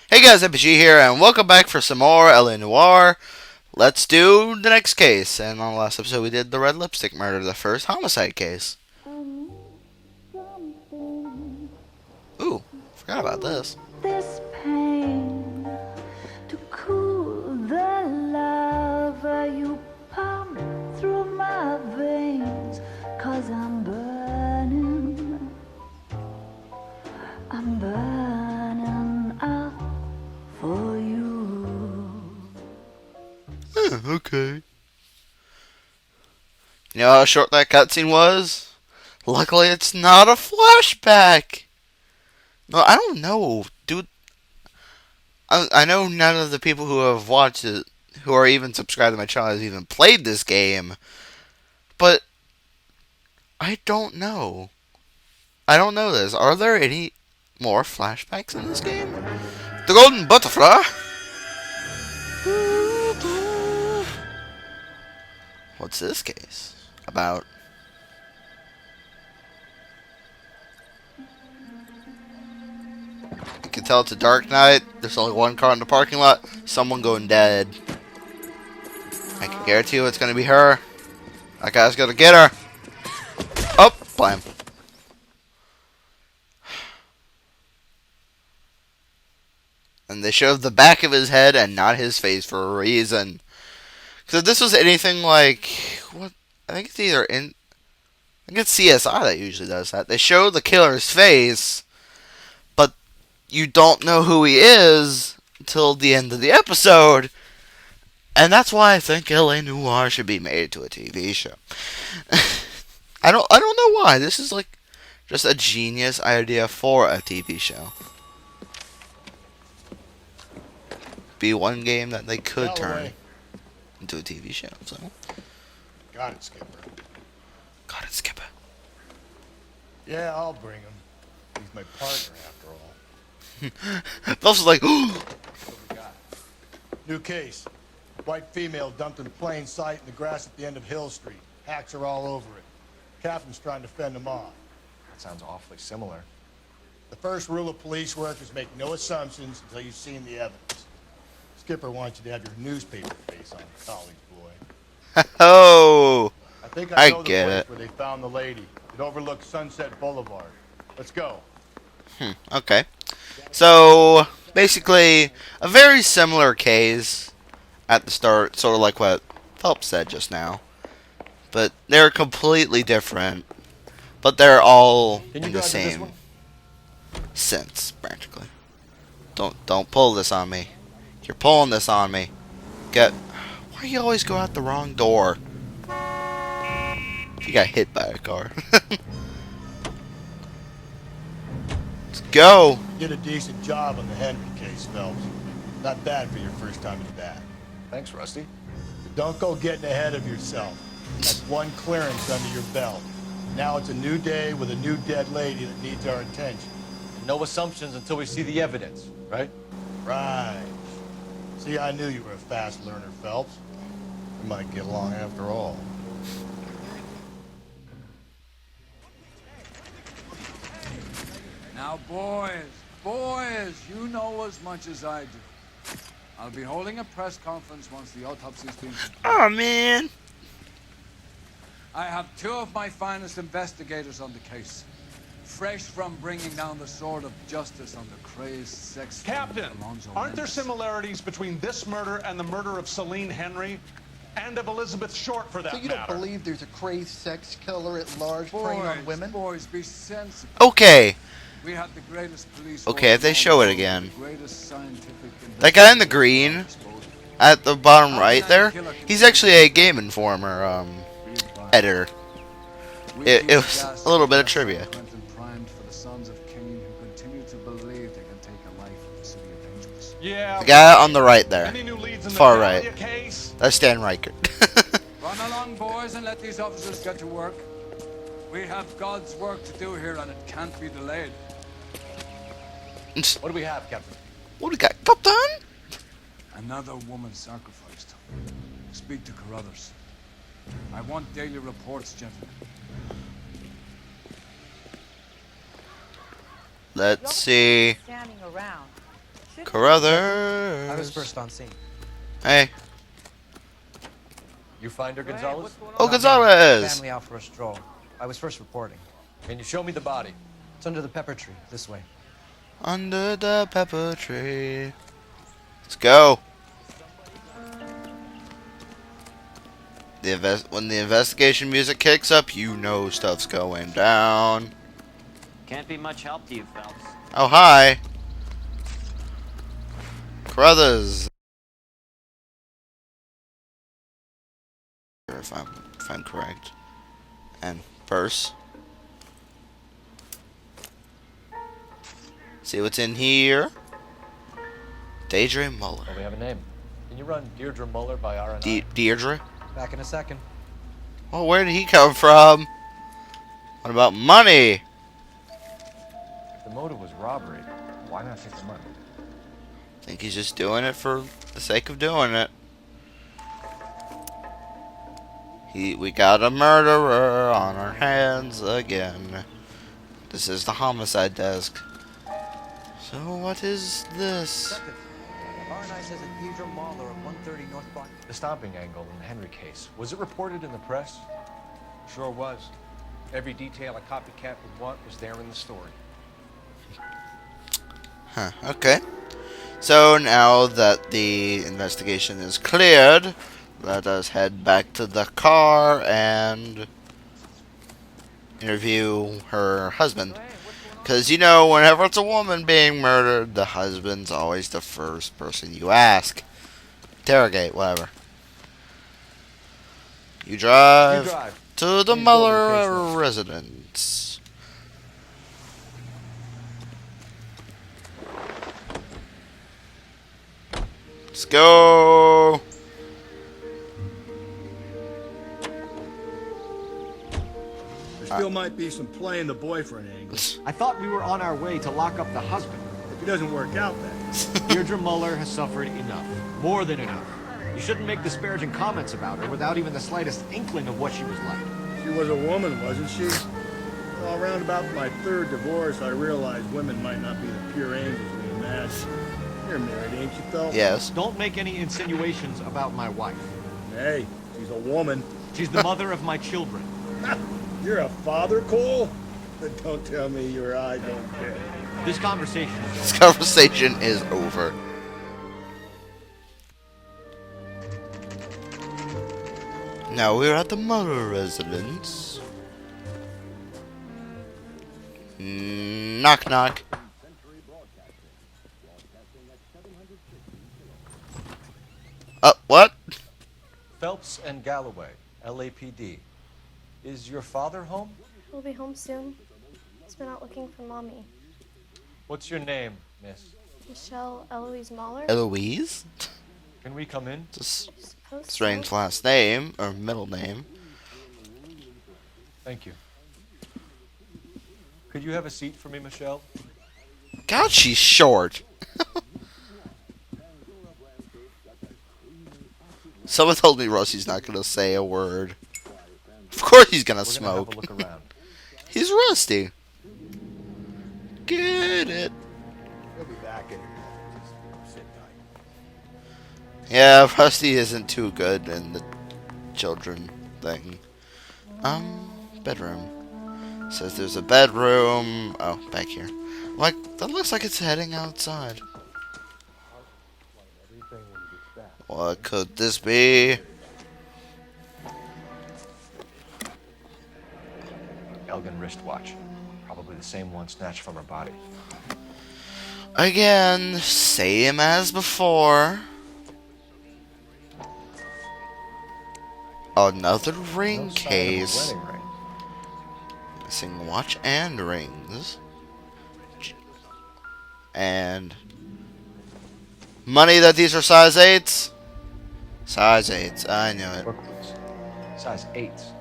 Hey guys, MPG here, and welcome back for some more Noire. Let's do the next case. And on the last episode, we did the red lipstick murder, the first homicide case. Ooh, forgot about this. This pain to cool the lava you pump through my veins, 'cause I'm burning up for you. Okay. You know how short that cutscene was? Luckily, it's not a flashback. No, I don't know, dude. I know none of the people who have watched it, who are even subscribed to my channel, has even played this game. But I don't know. I don't know this. Are there any more flashbacks in this game? The Golden Butterfly? What's this case about? You can tell it's a dark night. There's only one car in the parking lot. Someone going dead. I can guarantee you it's going to be her. That guy's going to get her. Oh, blam. And they showed the back of his head and not his face for a reason. Because if this was anything like, what? I think it's either in. I think it's CSI that usually does that. They show the killer's face, but you don't know who he is until the end of the episode. And that's why I think LA Noire should be made into a TV show. I don't know why. This is like just a genius idea for a TV show. Be one game that they could turn into a TV show. So Got it, Skipper. got it, Skipper. Yeah, I'll bring him. He's my partner, after all. Phelps was like, ooh. What we got? New case. White female dumped in plain sight in the grass at the end of Hill Street. Hacks are all over it. Captain's trying to fend them off. That sounds awfully similar. The first rule of police work is make no assumptions until you've seen the evidence. Skipper wants you to have your newspaper face on, college boy. Oh, I think I I know the get place it. where they found the lady. It overlooks Sunset Boulevard. Let's go. Okay. So basically, a very similar case at the start, sort of like what Phelps said just now, but they're completely different. But they're all Can you in the drive to this same one? sense, practically. Don't pull this on me. You're pulling this on me. Why do you always go out the wrong door? You got hit by a car. Let's go. You did a decent job on the Henry case, Phelps. Not bad for your first time in that. Thanks, Rusty. But don't go getting ahead of yourself. That's one clearance under your belt. Now it's a new day with a new dead lady that needs our attention. No assumptions until we see the evidence, right? Right. See, I knew you were a fast learner, Phelps. We might get along after all. Now, boys, you know as much as I do. I'll be holding a press conference once the autopsy's been completed. Oh man. I have two of my finest investigators on the case, fresh from bringing down the sword of justice on the crazed sex Captain, Alonzo aren't there Mendes. similarities between this murder and the murder of Celine Henry? And of Elizabeth Short, for that So you matter? don't believe there's a crazed sex killer at large preying on women? Boys, be sensible. Okay. We had the greatest police Okay, if they force in show all it the again. world, the greatest scientific That guy in the green at the bottom right there, he's actually a Game Informer editor. It was a little bit of trivia. Yeah. The guy on the right there, Any new leads in the far Dahlia right. case? That's Stan Reichert. Run along, boys, and let these officers get to work. We have God's work to do here, and it can't be delayed. What do we have, Captain? What do we got, Captain? Another woman sacrificed. Speak to Carruthers. I want daily reports, gentlemen. Let's see. Standing around. Carruthers. I was first on scene. Hey. You find her, Gonzalez? Oh, Not me. Gonzalez. Family out for a stroll. I was first reporting. Can you show me the body? It's under the pepper tree, this way. Under the pepper tree. Let's go. When the investigation music kicks up, you know stuff's going down. Can't be much help to you, Phelps. Oh, hi. Carruthers. If I'm correct. And purse. See what's in here. Deirdre Muller. Oh, we have a name. Can you run Deirdre Muller by R&I? Deirdre? Back in a second. Well, where did he come from? What about money? If the motive was robbery, why not take the money? I think he's just doing it for the sake of doing it. We got a murderer on our hands again. This is the homicide desk. So what is this? Detective, R&I says that Deirdre Mahler of 130 North Broad. The stomping angle in the Henry case. Was it reported in the press? Sure was. Every detail a copycat would want was there in the story. Huh, okay. So now that the investigation is cleared, let us head back to the car and interview her husband. Because, you know, whenever it's a woman being murdered, the husband's always the first person you ask. Interrogate, whatever. You drive, to the Please Muller go to the case residence. Let's go. There still might be some playing the boyfriend angle. I thought we were on our way to lock up the husband. If it doesn't work out, then. Deirdre Muller has suffered enough. More than enough. You shouldn't make disparaging comments about her without even the slightest inkling of what she was like. She was a woman, wasn't she? Well, around about my third divorce, I realized women might not be the pure angels we imagine. You're married, ain't you, Phelps? Yes. Don't make any insinuations about my wife. Hey, she's a woman. She's the mother of my children. You're a father, Cole? But don't tell me your eye don't care. This conversation is This over. conversation is over. Now we're at the Muller residence. Knock knock. What? Phelps and Galloway, LAPD. Is your father home? He'll be home soon. He's been out looking for Mommy. What's your name, miss? Michelle Eloise Mahler? Eloise? Can we come in? It's I suppose a strange so. last name, or middle name. Thank you. Could you have a seat for me, Michelle? God, she's short. Someone told me Rusty's not gonna say a word. Of course he's gonna We're smoke. gonna have a look around. He's Rusty. Get it. He'll be back in a minute. Just sit tight. Yeah, Rusty isn't too good in the children thing. Bedroom. Says there's a bedroom. Oh, back here. Like, that looks like it's heading outside. What could this be? Elgin wristwatch. Probably the same one snatched from her body. Again, same as before. Another ring No sign of a case. wedding ring. Missing watch and rings. And money that these are size 8s? Size 8s, I knew it. Brooklyn's. Size 8s.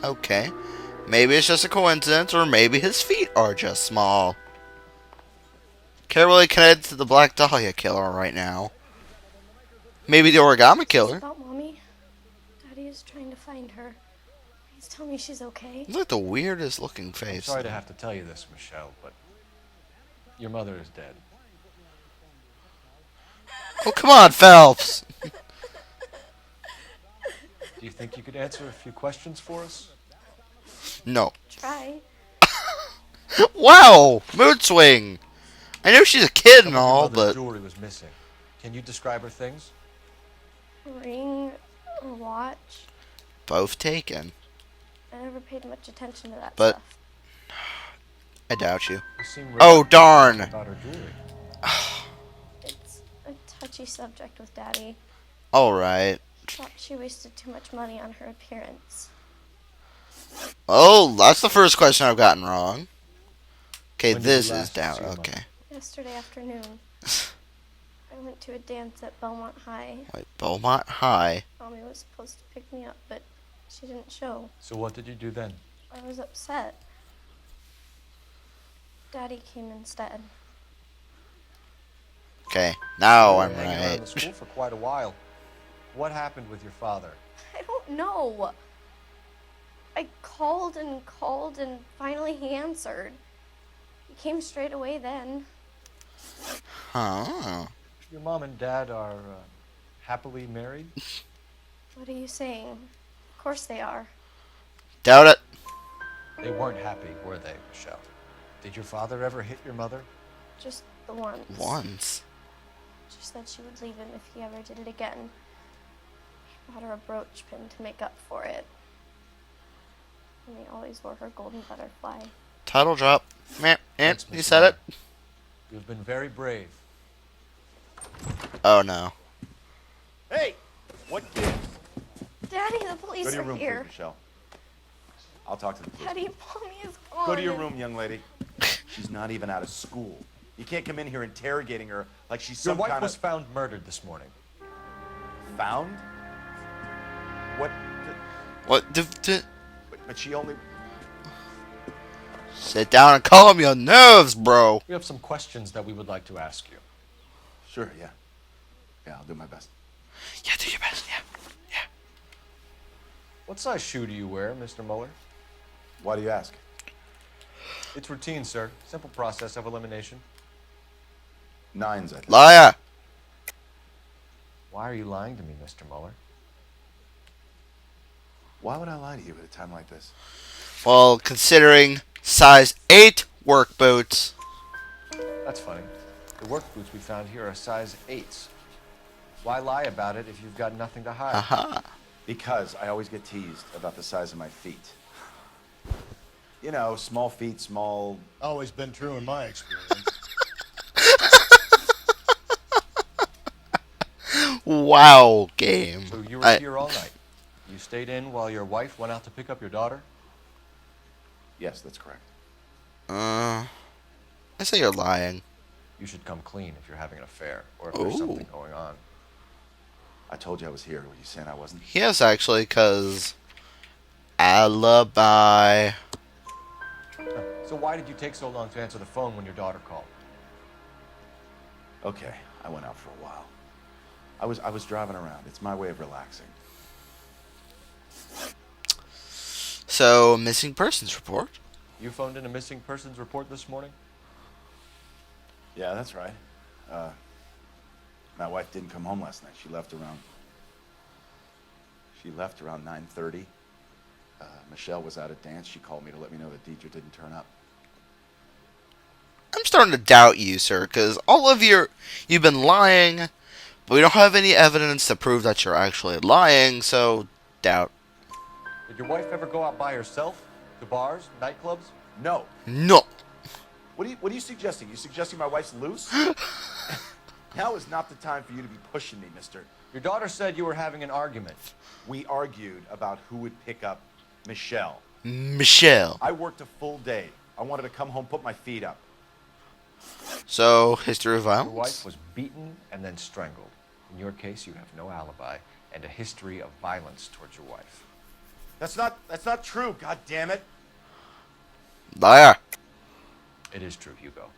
Okay. Maybe it's just a coincidence, or maybe his feet are just small. Can't really connect to the Black Dahlia killer right now. Maybe the origami It's killer. about Mommy. Daddy is trying to find her. Please tell me she's okay. He's like the weirdest looking I'm face. sorry to have to tell you this, Michelle, but Your mother is dead. Oh, come on, Phelps. Do you think you could answer a few questions for us? No. Try. Wow, mood swing. I know she's a kid and Some of your all, mother's but jewelry was missing. Can you describe her things? Ring, a watch. both taken. I never paid much attention to that But stuff. I doubt you. You seem Oh, reluctant to darn. talk about her jewelry. It's a touchy subject with Daddy. Alright. Thought she wasted too much money on her appearance. Oh, that's the first question I've gotten wrong. Okay, When did you this is last down. see your Okay. Yesterday afternoon, I went to a dance at Belmont High. Wait, Beaumont High. Mommy was supposed to pick me up, but she didn't show. So what did you do then? I was upset. Daddy came instead. Okay, now You were I'm hanging around the right. school for quite a while. What happened with your father? I don't know. I called and finally he answered. He came straight away then. Huh. Your mom and dad are happily married? What are you saying? Of course they are. Doubt it. They weren't happy, were they, Michelle? Did your father ever hit your mother? Just the once. Once. She said she would leave him if he ever did it again. He bought her a brooch pin to make up for it. And they always wore her golden butterfly. Title drop. Meh, Thanks, you Miss said it? Noire. You've been very brave. Oh no. Hey! What gives? Daddy, the police Go to your are room, here. please, Michelle. I'll talk to the police. Daddy, Mommy is gone. Go to your room, young lady. She's not even out of school. You can't come in here interrogating her like she's Your some wife kind was of... found murdered this morning. Found? What? What? But she only... Sit down and calm your nerves, bro. We have some questions that we would like to ask you. Sure, yeah. Yeah, I'll do my best. Yeah, do your best. Yeah. What size shoe do you wear, Mr. Mueller? Why do you ask? It's routine, sir. Simple process of elimination. 9s, I think. Liar. Why are you lying to me, Mr. Mueller? Why would I lie to you at a time like this? Well, considering size 8 work boots. That's funny. The work boots we found here are size 8s. Why lie about it if you've got nothing to hide? Haha. Because I always get teased about the size of my feet. You know, small feet, small... Always been true in my experience. Wow, game. So you were here all night. You stayed in while your wife went out to pick up your daughter? Yes, that's correct. I say you're lying. You should come clean if you're having an affair or if there's something going on. I told you I was here. Were you saying I wasn't? Yes, actually, because alibi. So why did you take so long to answer the phone when your daughter called? Okay, I went out for a while. I was driving around. It's my way of relaxing. So, missing persons report. You phoned in a missing persons report this morning? Yeah, that's right. My wife didn't come home last night. She left around 9:30. Michelle was out at dance. She called me to let me know that Deidre didn't turn up. I'm starting to doubt you, sir, because all of you've been lying, but we don't have any evidence to prove that you're actually lying, so doubt. Did your wife ever go out by herself? To bars, nightclubs? No. No. What are you suggesting? You suggesting my wife's loose? Now is not the time for you to be pushing me, mister. Your daughter said you were having an argument. We argued about who would pick up Michelle. Michelle. I worked a full day. I wanted to come home, put my feet up. So, history of Your violence? wife was beaten and then strangled. In your case, you have no alibi and a history of violence towards your wife. That's not true, god damn it. Liar. It is true, Hugo.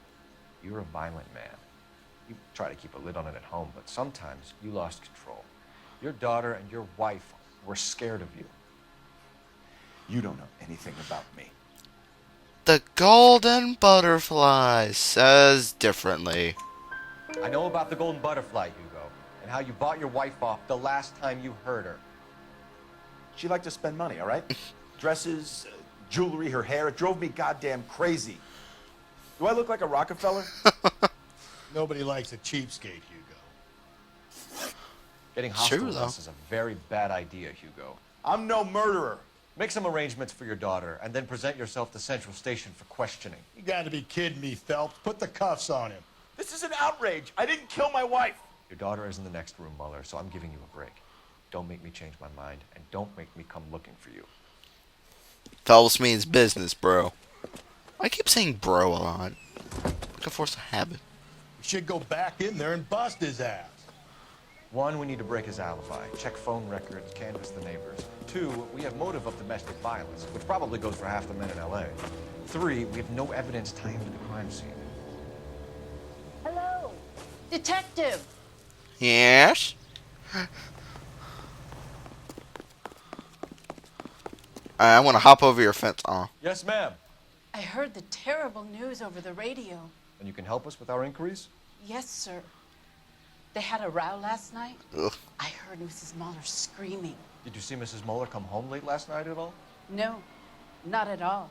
You're a violent man. You try to keep a lid on it at home, but sometimes you lost control. Your daughter and your wife were scared of you. You don't know anything about me. the golden butterfly says differently. I know about the golden butterfly, Hugo, and how you bought your wife off the last time you heard her. She liked to spend money, all right? Dresses, jewelry, her hair. It drove me goddamn crazy. Do I look like a Rockefeller? Nobody likes a cheapskate, Hugo. Getting hostile with us is a very bad idea, Hugo. I'm no murderer. Make some arrangements for your daughter, and then present yourself to Central Station for questioning. You gotta be kidding me, Phelps. Put the cuffs on him. This is an outrage. I didn't kill my wife. Your daughter is in the next room, Mueller, so I'm giving you a break. Don't make me change my mind, and don't make me come looking for you. Phelps means business, bro. I keep saying bro a lot. Like a force of habit. We should go back in there and bust his ass. One, we need to break his alibi, check phone records, canvass the neighbors. Two, we have motive of domestic violence, which probably goes for half the men in L.A. Three, we have no evidence tying him to the crime scene. Hello, detective. Yes? I want to hop over your fence. Yes, ma'am. I heard the terrible news over the radio. And you can help us with our inquiries? Yes, sir. They had a row last night. Ugh. I heard Mrs. Mueller screaming. Did you see Mrs. Mueller come home late last night at all? No, not at all.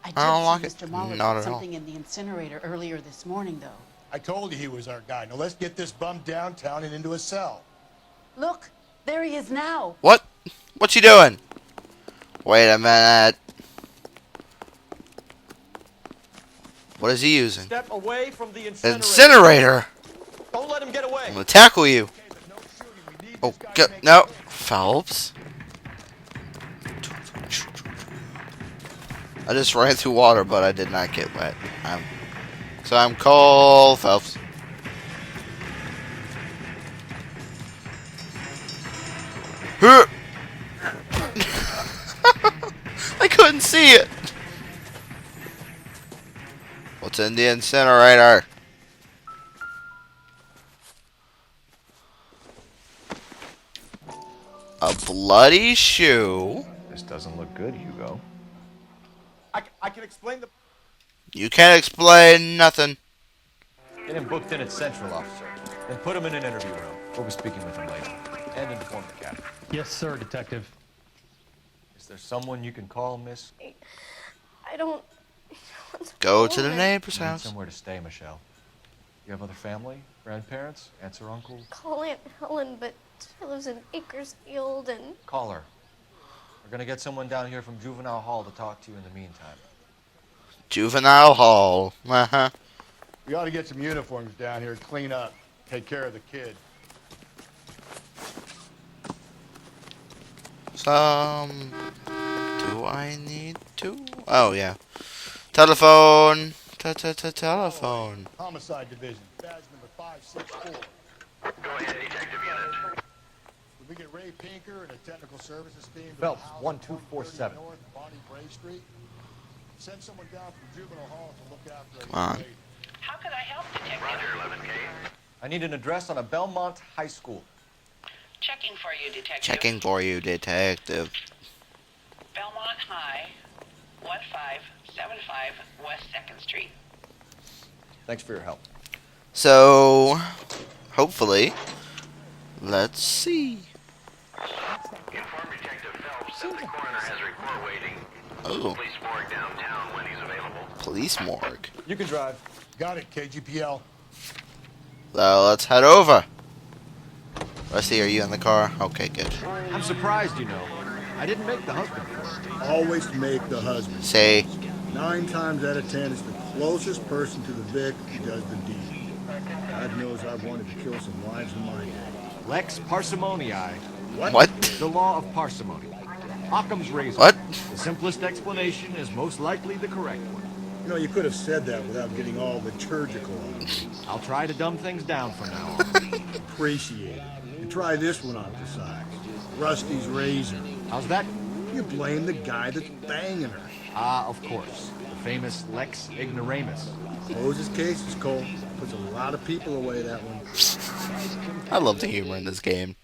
I did don't like see it. Mr. Mueller Not put at all. something in the incinerator earlier this morning, though. I told you he was our guy. Now let's get this bum downtown and into a cell. Look, there he is now. What? What you doing? Wait a minute. What is he using? Step away from the incinerator. Incinerator. Don't let him get away. I'm gonna tackle you. Oh, no, Phelps. I just ran through water, but I did not get wet. So I'm Cole Phelps. I couldn't see it. What's in the incinerator? A bloody shoe. This doesn't look good, Hugo. I can explain the... You can't explain nothing. Get him booked in at Central, officer. Then put him in an interview room. We'll be speaking with him later. And inform the captain. Yes, sir, detective. Is there someone you can call, miss? I don't... Go to the neighbor's You need house. somewhere to stay, Michelle. You have other family? Grandparents? Aunts or uncles? Call Aunt Helen, but she lives in Bakersfield and... Call her. We're gonna get someone down here from Juvenile Hall to talk to you in the meantime. Juvenile Hall. Uh-huh. We ought to get some uniforms down here, clean up, take care of the kid. Do I need to? Oh, yeah. Telephone. Telephone. Homicide division, badge number 564. Go ahead, detective unit. Did we get Ray Pinker and a technical services team to Phelps, the house 1247. North Bonnie Bray Street? Send someone down from Juvenile Hall to look after Come on. How can I help, detective? Roger, 11K. I need an address on a Belmont High School. Checking for you, detective. Checking for you, detective. Belmont High, 1575 West 2nd Street. Thanks for your help. So, hopefully, let's see. Inform Detective Phelps that the coroner has a report waiting. Oh, Police morgue downtown when he's available. police morgue. You can drive. Got it, KGPL. So, let's head over. Rusty, are you in the car? Okay, good. I'm surprised, you know. I didn't make the husband for it. Always make the husband. Say, 9 times out of 10, it's the closest person to the Vic who does the deed. God knows I've wanted to kill some wives in my day. Lex parsimoniae. what? The law of parsimony. Occam's razor. What? The simplest explanation is most likely the correct one. You know, you could have said that without getting all liturgical on me. I'll try to dumb things down from now on. Appreciate it. And try this one on the side. Rusty's razor. How's that? You blame the guy that's banging her. Ah, of course. The famous Lex ignoramus. Closes cases, Cole. Puts a lot of people away, that one. I love the humor in this game.